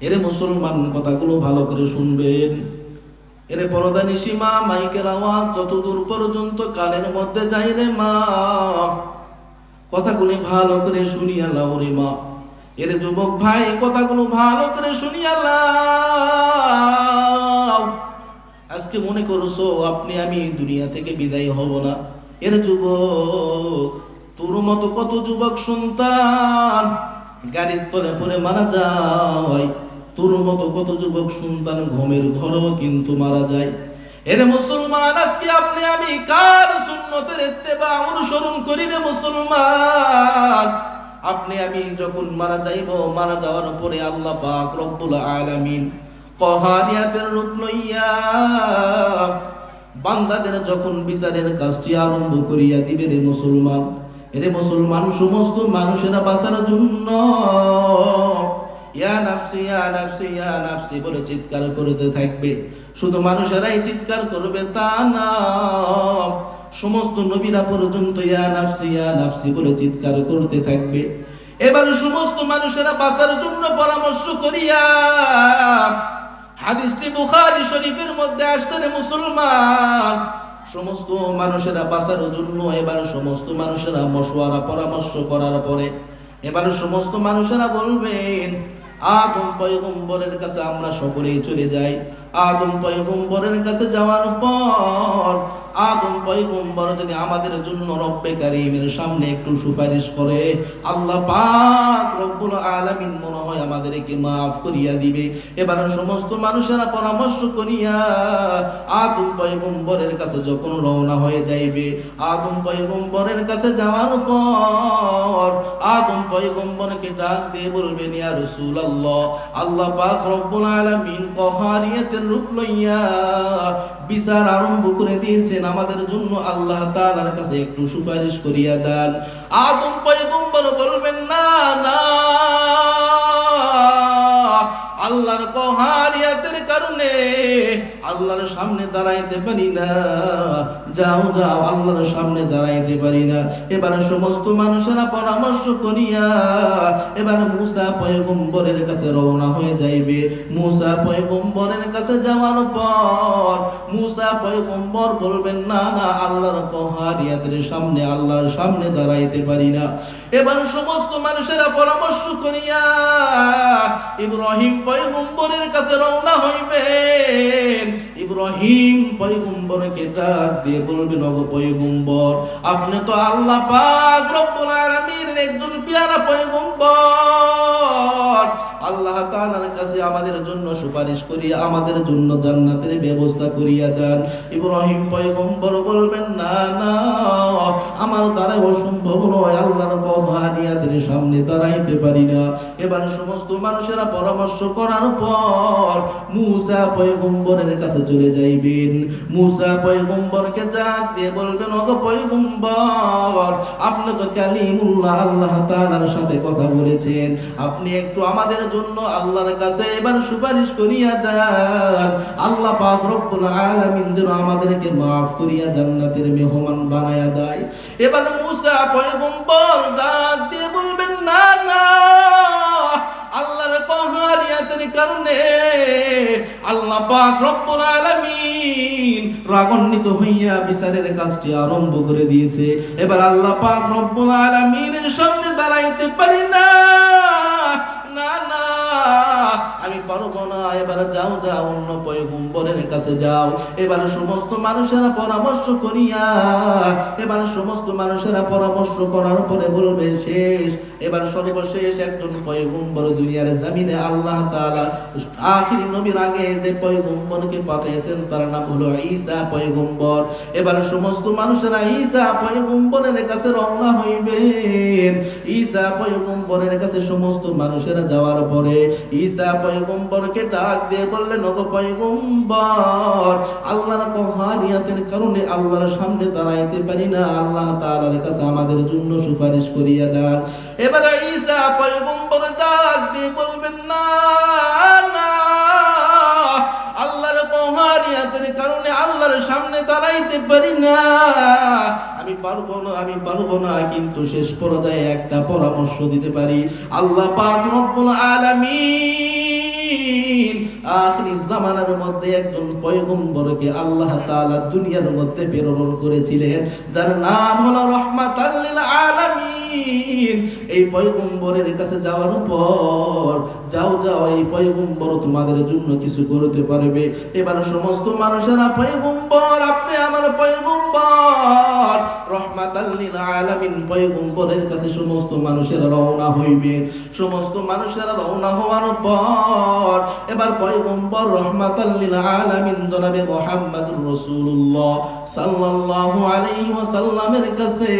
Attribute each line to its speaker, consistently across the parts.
Speaker 1: এরে মুসলমান, কথাগুলো ভালো করে শুনবেন। এরে পরদানিশী মা, মাইকের আওয়াজ যতদূর পর্যন্ত কানের মধ্যে যাই রে মা, কথাগুলি ভালো করে শুনিয়া লাও রে মা। এরে যুবক ভাই, কথাগুলো ভালো করে শুনিয়া লাও। আজকে মনে করছো আপনি আমি দুনিয়া থেকে বিদায় হব না। এর যুবক, তোর মতো কত যুবক সন্তান গাড়ির তলে পড়ে মারা যায়, তোর মতো কত যুবক সন্তান ঘুমের ঘরেও কিন্তু মারা যায়। এরে মুসলমান, আজকে আপনি আমি কার সুন্নতের ইত্তেবা অনুসরণ করি রে মুসলমান? আপনি আমি যখন মারা যাইব, মারা যাওয়ার পরে আল্লাহ পাক রব্বুল আলামিন কহারিয়াতের রূপ লইয়া বান্দাদের যখন বিচারের কাজটি আরম্ভ করিয়া দিবে রে মুসলমান, এরে মুসলমান, সমস্ত মানুষেরা বাঁচার জন্য ইয়া নাফসি ইয়া নাফসি ইয়া নাফসি বলে চিৎকার করতে থাকবে। শুধু মানুষেরাই চিৎকার করবে তা না, সমস্ত নবীরা পর্যন্ত ইয়া নাফসি ইয়া নাফসি বলে চিৎকার করতে থাকবে। এবার সমস্ত মানুষেরা বাঁচার জন্য পরামর্শ করিয়া, হাদিসটি বুখারী শরীফের মধ্যে আসছে রে মুসলমান, সমস্ত মানুষেরা বাঁচার জন্য এবার সমস্ত মানুষেরা মশওয়ারা পরামর্শ করার পরে এবার সমস্ত মানুষেরা বলবেন, আদম পয়গম্বরের কাছে আমরা সকলেই চলে যাই। আদম পয়গম্বরের কাছে যাওয়ার পর আদম পয়গম্বর যদি আমাদের জন্য রব্বে কারীমের সামনে একটু সুপারিশ করে, আল্লাহ পাক রব্বুল আলামিন মনে হয় আমাদেরকে মাফ করিয়া দিবে। এবার সমস্ত মানুষেরা পরামর্শ করিয়া আদম পয়গম্বরের কাছে যখন রওনা হয়ে যাইবে, আদম পয়গম্বরের কাছে যাওয়ার পর আদম পয়গম্বরকে ডাক দিয়ে বলবেন, ইয়া রাসূলুল্লাহ, আল্লাহ পাক রব্বুল আলামিন কহারিয়াতের রূপ লইয়া বিচার আরম্ভ করে দিয়েছেন, আমাদের জন্য আল্লাহ তাআলার কাছে একটু সুপারিশ করিয়া দেন। আদম পয়গম্বর বলবেন, না না, আল্লাহর কহারিয়াতের কারণে আল্লাহর সামনে দাঁড়াইতে পারি না, যাও যাও, আল্লাহর সামনে দাঁড়াইতে পারি না। এবার সমস্ত মানুষেরা পরামর্শ করিয়া এবার মুসা পয়গম্বরের কাছে রওনা হয়ে যাইবে। মুসা পয়গম্বরের কাছে যাওয়ার পর মুসা পয়গম্বর বলবেন, না না, আল্লাহর কহারিয়াতের সামনে আল্লাহর সামনে দাঁড়াইতে পারি না। এবার সমস্ত মানুষেরা পরামর্শ করিয়া ইব্রাহিম পয়গম্বরের কাছে রওনা হইবেন। ইব্রাহিম পয়গম্বরকে ডাক দিয়ে বলবেন, ওগো পয়গম্বর, আপনি তো আল্লাহ পাক রব্বুল আলামিনের একজন পেয়ারা পয়গম্বর, আল্লাহ তাআলার কাছে আমাদের জন্য সুপারিশ করিয়া আমাদের জন্য জান্নাতের ব্যবস্থা করিয়া দেন। ইব্রাহিম পয়গম্বর বলবেন, না না, আমার দ্বারা অসম্ভব নয়, আল্লাহর কহারিয়াতের সামনে দাঁড়াইতে পারি না। এবার সমস্ত মানুষেরা পরামর্শ করার পর মুসা পয়গম্বরের কাছে চলে যাইবেন। মুসা পয়গম্বরকে ডাক দিয়ে বলবেন, ওগো পয়গম্বর, আপনি তো কালিমুল্লাহ, আল্লাহ তাআলার সাথে কথা বলেছেন, আপনি একটু আমাদের জন্য আল্লাহর কাছে এবার সুপারিশ করিয়া দেন, আল্লাহ পাক রব্বুল আলামিন যেন আমাদেরকে মাফ করিয়া জান্নাতের মেহমান বানায়া দেয়। এবার মুসা পয়গম্বর ডাক দিয়ে বলবেন, না না, আল্লাহর কহারিয়াতের কারণে আল্লাহ পাক রব্বুল আলামিন রাগান্বিত হইয়া বিচারের কাজটি আরম্ভ করে দিয়েছে। এবার আল্লাহ পাক রব্বুল আলামিনের সামনে দাঁড়াইতে পারি না, না না, আমি পারবো না। এবার যাও যাও, অন্য পয়গম্বরের কাছে যাও। এবার সমস্ত মানুষেরা পরামর্শ করিয়া এবার সমস্ত মানুষেরা পরামর্শ করার পরে বলবে, শেষ, এবার সর্বশেষ একজন পয়গম্বর দুনিয়ার জমিনে আল্লাহ তাআলা আখির নবীর আগে যে পয়গম্বরকে পাঠিয়েছেন তার নাম হলো ঈসা পয়গম্বর। এবার সমস্ত মানুষেরা ঈসা পয়গম্বরের কাছে রওনা হইবেন। ঈসা পয়গম্বরের কাছে সমস্ত মানুষেরা যাওয়ার পরে ঈসা পয়গম্বরকে ডাক দিয়ে বললেন, ওগো পয়গম্বর, আল্লাহর কহারিয়াতের কারণে আল্লাহর সামনে দাঁড়াইতে পারি না, আল্লাহ তাআলার কাছে আমাদের জন্য সুপারিশ করিয়া দেন। এবার ঈসা পয়গম্বর ডাক দিয়ে বলবেন, না না, আল্লাহর কহারিয়াতের কারণে আল্লাহর সামনে দাঁড়াইতে পারি না, আমি পারবো না, আমি পারবো না। কিন্তু শেষ পর্যায়ে একটা পরামর্শ দিতে পারি। আল্লাহ পাক রব্বুল আলামিন আখিরি জামানার মধ্যে একজন পয়গম্বরকে আল্লাহ তাআলা দুনিয়ার মধ্যে প্রেরণ করেছিলেন, যার নাম হলো রাহমাতাল লিল আলামিন। এই পয়গম্বরের কাছে যাওয়ার পর, যাও যাও, এই পয়গম্বর তোমাদের জন্য কিছু করতে পারবে। এবার সমস্ত মানুষেরা পয়গম্বর, আপনি আমার পয়গম্বর, রাহমাতাল লিল আলামিন পয়গম্বরের কাছে সমস্ত মানুষেরা রওনা হইবে। সমস্ত মানুষেরা রওনা হওয়ার পর এবার পয়গম্বর রাহমাতাল লিল আলামিন জনাবে মুহাম্মদুর রাসূলুল্লাহ সাল্লাল্লাহু আলাইহি ওয়াসাল্লামের কাছে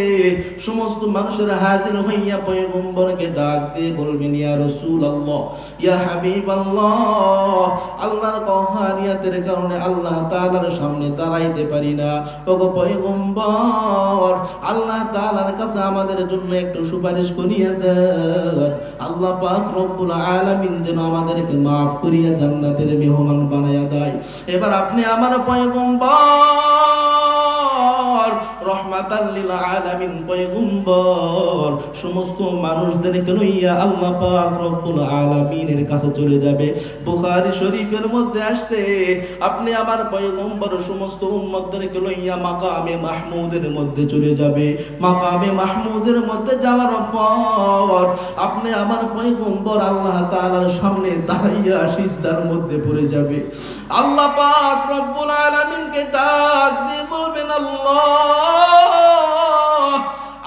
Speaker 1: সমস্ত মানুষেরা হাজির হইয়া পয়গম্বরকে ডাক দিয়ে বলবেন, ইয়া রাসূলুল্লাহ, ইয়া হাবিবাল্লাহ, আল্লাহর কহারিয়াতের কারণে আল্লাহ তাআলার সামনে দাঁড়াইতে পারি না। ওগো পয়গম্বর, আল্লাহ তাআলার কাছে আমাদের জন্য একটু সুপারিশ করিয়া দেন। আল্লাহ পাক রব্বুল আলামিন যেন আমাদেরকে মাফ করিয়া জান্নাতের মেহমান বানায়া দেয়। এবার আপনি আমার পয়গম্বর, রাহমাতাল লিল আলামিন পয়গম্বর সমস্ত মানুষদেরকে লইয়া আল্লাহ পাক রব্বুল আলামিনের কাছে চলে যাবে। বুখারী শরীফের মধ্যে আসছে, আপনি আমার পয়গম্বর সমস্ত উম্মতদেরকে লইয়া মাকামে মাহমুদের মধ্যে চলে যাবে। মাকামে মাহমুদের মধ্যে যাওয়ার পর আপনি আমার পয়গম্বর আল্লাহ তাআলার সামনে দাঁড়াইয়া সিজদার মধ্যে পড়ে যাবে। আল্লাহ পাক রব্বুল আলামিনকে ডাক দিয়ে বলবেন, আল্লাহ,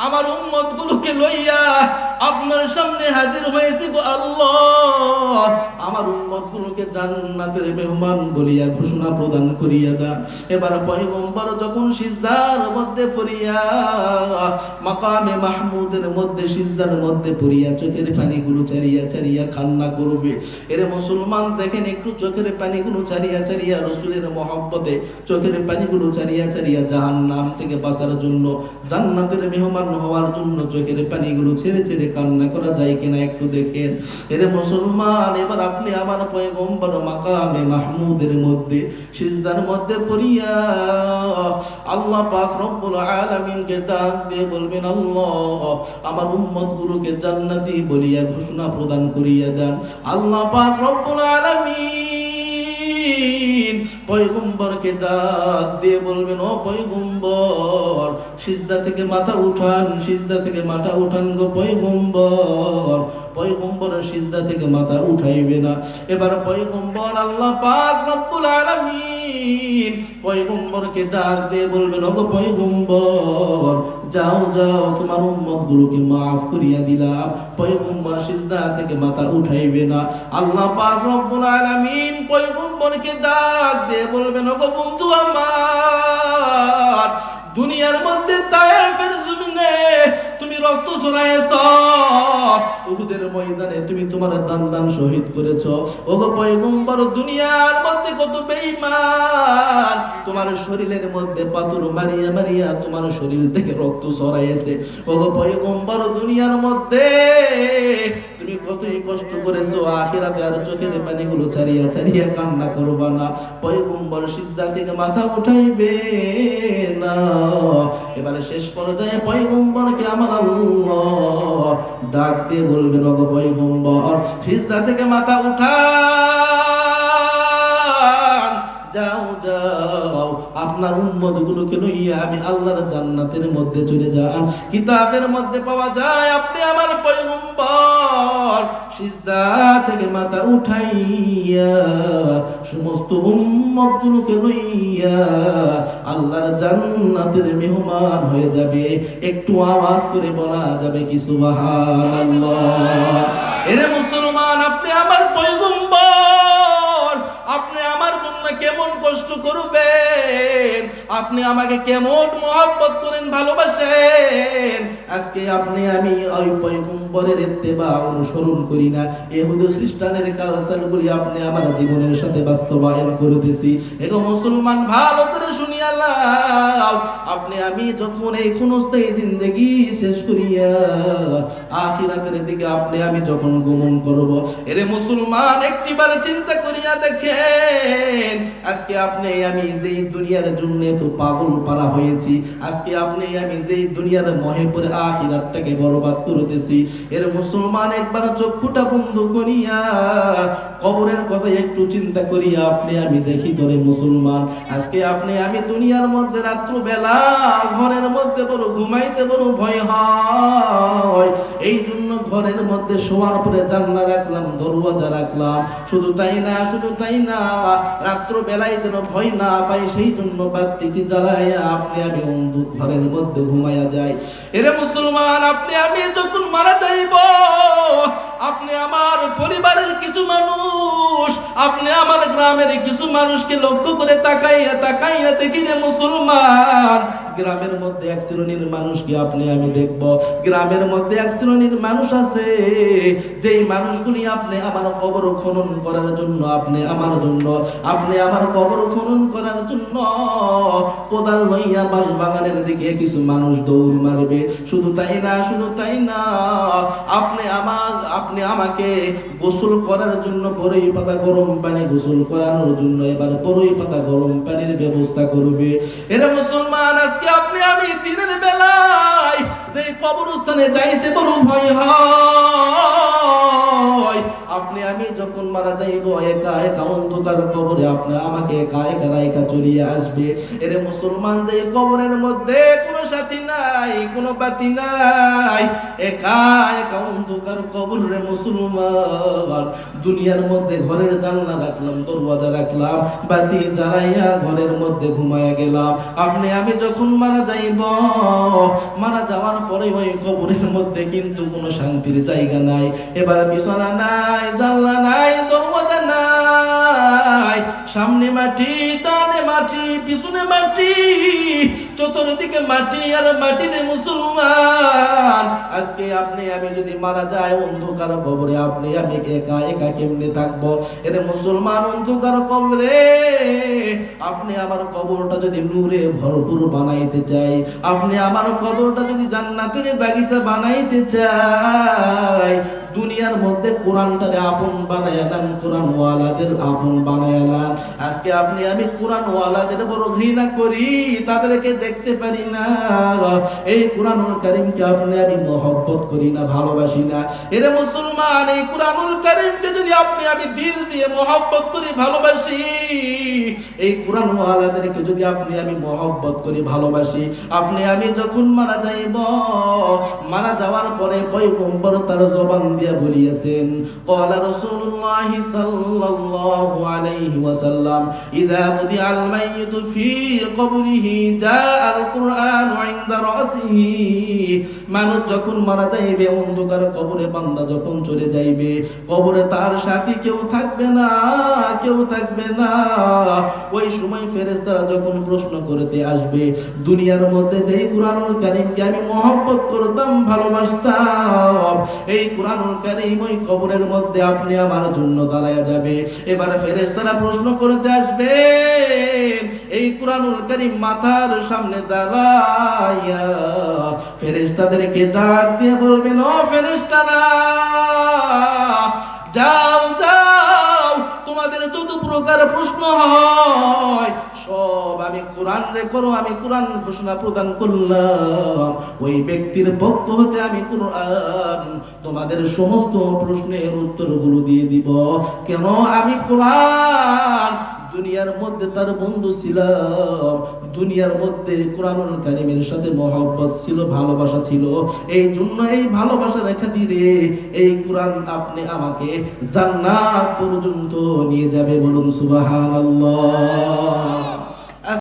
Speaker 1: আমার উম্মতগুলোকে লইয়া আপনার সামনে হাজির হয়েছি গো আল্লাহ, আমার উম্মতগুলোকে জান্নাতের মেহমান বলিয়া ঘোষণা প্রদান করিয়া দাও। এবার পয়গম্বর যখন সিজদার মধ্যে পড়িয়া মাকামে মাহমুদের মধ্যে সিজদার মধ্যে পড়িয়া চোখের পানিগুলো চারিয়া চারিয়া কান্না করবে। এর মুসলমান দেখেন, একটু চোখের পানিগুলো চারিয়া চারিয়া রাসূলের মহব্বতে চোখের পানিগুলো চারিয়া চারিয়া জাহান্নাম থেকে বাঁচার জন্য, জান্নাতের মেহমান হওয়ার জন্য চোখের পানিগুলো ছেড়ে ছেড়ে কান্না করা যায় কিনা একটু দেখেন। এর মুসলমান, এবার আপনি আমার পয়গম্বর মাকামে মাহমুদের মধ্যে সিজদার মধ্যে পড়িয়া আল্লাহ পাক রব্বুল আলামিনকে ডাক দিয়ে বলবেন, আল্লাহ, আমার উম্মতগুলোকে জান্নাতি বলিয়া ঘোষণা প্রদান করিয়া দেন। আল্লাহ পাক রব্বুল আলামিন পয়গম্বরকে ডাক দিয়ে বলবেন, ও পয়গম্বর, সিজদা থেকে মাথা উঠান, সিজদা থেকে মাথা উঠান গো পয়গম্বর। পয়গম্বরের সিজদা থেকে মাথা উঠাইবে না। এবার পয়গম্বর আল্লাহ পাক রব্বুল আলামিন পয়গম্বরকে ডাক দিয়ে বলবেন, ওগো পয়গম্বর, যাও যাও, তোমার উম্মতগুলোকে মাফ করিয়া দিলাম। পয়গম্বর সিজদা থেকে মাথা উঠাইবে না। আল্লাহ পাক রব্বুল আলামিন পয়গম্বরকে ডাক দিয়ে বলবেন, ওগো বন্ধু আমার, দুনিয়ার মধ্যে তায়েফের জমিনে তুমি রক্ত ঝরাইছ, উহুদের ময়দানে তুমি তোমার দান দান শহীদ করেছো। ওগো পয়গম্বর, দুনিয়ার মধ্যে কত বেঈমান তোমার শরীরের মধ্যে পাথর মারিয়া মারিয়া তোমার শরীর থেকে রক্ত ঝরাইছে। ওগো পয়গম্বর, দুনিয়ার মধ্যে তুমি কতই কষ্ট করেছো, আখিরাতে আর চোখের পানিগুলো ছাড়িয়া ছাড়িয়া কান্না করবা না। পয়গম্বর সিজদা থেকে মাথা উঠাইবে না। এবারে শেষ পর্যায়ে পয়গম্বরকে আমার আল্লাহ ডাক দিয়ে বলবেন, ওগো পয়গম্বর, সিজদা থেকে মাথা উঠান, যাও যাও, আপনার উম্মতগুলোকে লইয়া আমি আল্লাহর জান্নাতের মধ্যে চলে যান। কিতাবের মধ্যে পাওয়া যায়, আপনি আমার পয়গম্বর সিজদা থেকে মাথা উঠাইয়া সমস্ত উম্মতগুলোকে লইয়া আল্লাহর জান্নাতের মেহমান হয়ে যাবে। একটু আওয়াজ করে বলা যাবে কি সুবহানাল্লাহ? এরে মুসলমান, আপনি আমার পয়গম্বর, আপনি আমার জন্য কেমন কষ্ট করবেন, আপনি আমাকে কেমন মহব্বত করেন, ভালোবাসেন। আজকে আপনি আমি ওই পয়গম্বরের ইত্তেবা অনুসরণ করি না, ইহুদি খ্রিস্টানের কালচারগুলি আপনি আমার জীবনের সাথে বাস্তবায়ন করতেছি। এগো মুসলমান, ভালো করে শুনিয়া লাও, আপনি আমি যখন এই ক্ষণস্থায়ী জিন্দেগি শেষ করিয়া আখিরাতের দিকে আপনি আমি যখন গমন করব, এরে মুসলমান, একটিবার চিন্তা করিয়া দেখেন, আজকে আপনি আমি যে দুনিয়ার জন্য যেহেতু পাগল পারা হয়েছি, আজকে আপনি আমি যেই দুনিয়ার মোহে পড়ে আখিরাতটাকে বরবাদ করতেছি, এর মুসলমান একবার চক্ষুটা বন্ধ করিয়া কবরের কথা একটু চিন্তা করিয়া আপনি আমি দেখি ধরে মুসলমান, আজকে আপনি আমি দুনিয়ার মধ্যে রাত্র বেলা ঘরের মধ্যে বড় ঘুমাইতে বড় ভয় হয়, এই জন্য ঘরের মধ্যে শোয়ার পরে জানলা রাখলাম, দরওয়াজা রাখলাম। শুধু তাই না, শুধু তাই না, রাত্র বেলায় যেন ভয় না পাই সেই জন্য বাতিটি জ্বালাইয়া আপনি আমি অন্ধকার ঘরের মধ্যে ঘুমাইয়া যাই। এরে মুসলমান, আপনি আমি যখন মারা যাইব, আপনি আমার পরিবারের কিছু মানুষ, আপনি আমার গ্রামের কিছু মানুষকে লক্ষ্য করে তাকাইয়া তাকাইয়া দেখি রে মুসলমান, গ্রামের মধ্যে এক শ্রেণীর মানুষকে আপনি আমি দেখব, গ্রামের মধ্যে এক শ্রেণীর মানুষ আছে যেই মানুষগুলি আপনি আমার কবর খনন করার জন্য, আপনি আমার জন্য, আপনি আমার কবর খনন করার জন্য কোদাল লইয়া বাঁশ বাগানের দিকে কিছু মানুষ দৌড় মারবে। শুধু তাই না, শুধু তাই না, আপনি আমাকে গোসল করার জন্য বড়ই পাতা গরম পানি গোসল করানোর জন্য এবার বড়ই পাতা গরম পানির ব্যবস্থা করবে। এরা মুসলমান, আজকে আপনি আমি দিনের বেলায় যে কবরস্থানে যাইতে বড় ভয় হয়, আপনি আমি যখন মারা যাইব একা একা অন্ধকার কবরে আপনি আমাকে একা একা রাইকা চলিয়ে আসবে। এরে মুসলমান, যে কবরের মধ্যে কোনো সাথী নাই, কোনো বাতি নাই, একা একা অন্ধকার কবর রে মুসলমান, দুনিয়ার মধ্যে ঘরের জানলা রাখলাম, দরওয়াজা রাখলাম, বাতি জ্বালাইয়া ঘরের মধ্যে ঘুমায়া গেলাম। আপনি আমি যখন মারা যাইব, মারা যাওয়ার পরে ওই কবরের মধ্যে কিন্তু কোনো শান্তির জায়গা নাই। এবার বিছানা নাই, জানলা নাই, দরওয়াজা নাই, সামনে মাটি, ডানে মাটি, পিছনে মাটি, চতুর্দিকে মাটি আর মাটি রে মুসলমান। আজকে আপনি আমি যদি মারা যায় অন্ধকার কবরে, আপনি আমি একা একা কেমনে থাকবো? এরে মুসলমান, অন্ধকার কবরে আপনি আমার কবরটা যদি নূরে ভরপুর বানাইতে চাই, আপনি আমার কবরটা যদি জান্নাতের বাগিচা বানাইতে চাই, দুনিয়ার মধ্যে কোরআনটারে আপন বানায়া নেন, কোরআন ওয়ালাদের আপন বানায়া নেন। আজকে আপনি আমি কোরআন ওয়ালাদের বড় ঘৃণা করি, তাদেরকে দেখতে পারি না। এই কোরআনুল কারীমকে আপনি আমি মহব্বত করি না, ভালোবাসি না। এরে মুসলমান, এই কোরআনুল কারীমকে যদি আপনি আমি দিল দিয়ে মহব্বত করি, ভালোবাসি, এই কোরআন ওয়ালাদেরকে যদি আপনি আমি মহব্বত করি, ভালোবাসি, আপনি আমি যখন মারা যাইব, মারা যাওয়ার পরে পয়গম্বর তার জবান দিয়া বলিয়েছেন, ক্বালা রাসূলুল্লাহ সাল্লাল্লাহু আলাইহি ওয়াসাল্লাম, ইযা বুদিআল মাইয়িতু ফি কবরিহি জাআল কুরআনু ইনদা রাসিহি। মানুষ যখন মারা যাইবে, অন্ধকার কবরে বান্দা যখন চলে যাইবে, কবরে তার সাথী কেউ থাকবে না, কেউ থাকবে না। ওই সময় ফেরেশতারা যখন প্রশ্ন করতে আসবে, দুনিয়ার মধ্যে যেই কোরআনুল কারীমকে আমি মহব্বত করতাম, ভালোবাসতাম, এই কোরআনুল কারীম ওই কবরের মধ্যে আপনি আমার জন্য দাঁড়ায়া যাবে। এবারে ফেরেশতারা প্রশ্ন করতে আসবে, এই কোরআনুল কারীম মাথার সামনে দাঁড়ায়া ফেরেশতাদেরকে ডাক দিয়ে বলবেন, ও ফেরেশতারা, যাও যাও, তোমাদের যত প্রকার প্রশ্ন হয় সব আমি কোরআন রে করো, আমি কোরআন ঘোষণা প্রদান করলাম, ওই ব্যক্তির পক্ষ হতে আমি কোরআন তোমাদের সমস্ত প্রশ্নের উত্তরগুলো দিয়ে দিব। কেন? আমি কোরআন দুনিয়ার মধ্যে তার বন্ধু ছিলাম, দুনিয়ার মধ্যে কোরআনুল কারীমের সাথে মহব্বত ছিল, ভালোবাসা ছিল, এই জন্য এই ভালোবাসার খাতিরে এই কোরআন আপনি আমাকে জান্নাত পর্যন্ত নিয়ে যাবে। বলুন সুবহানাল্লাহ।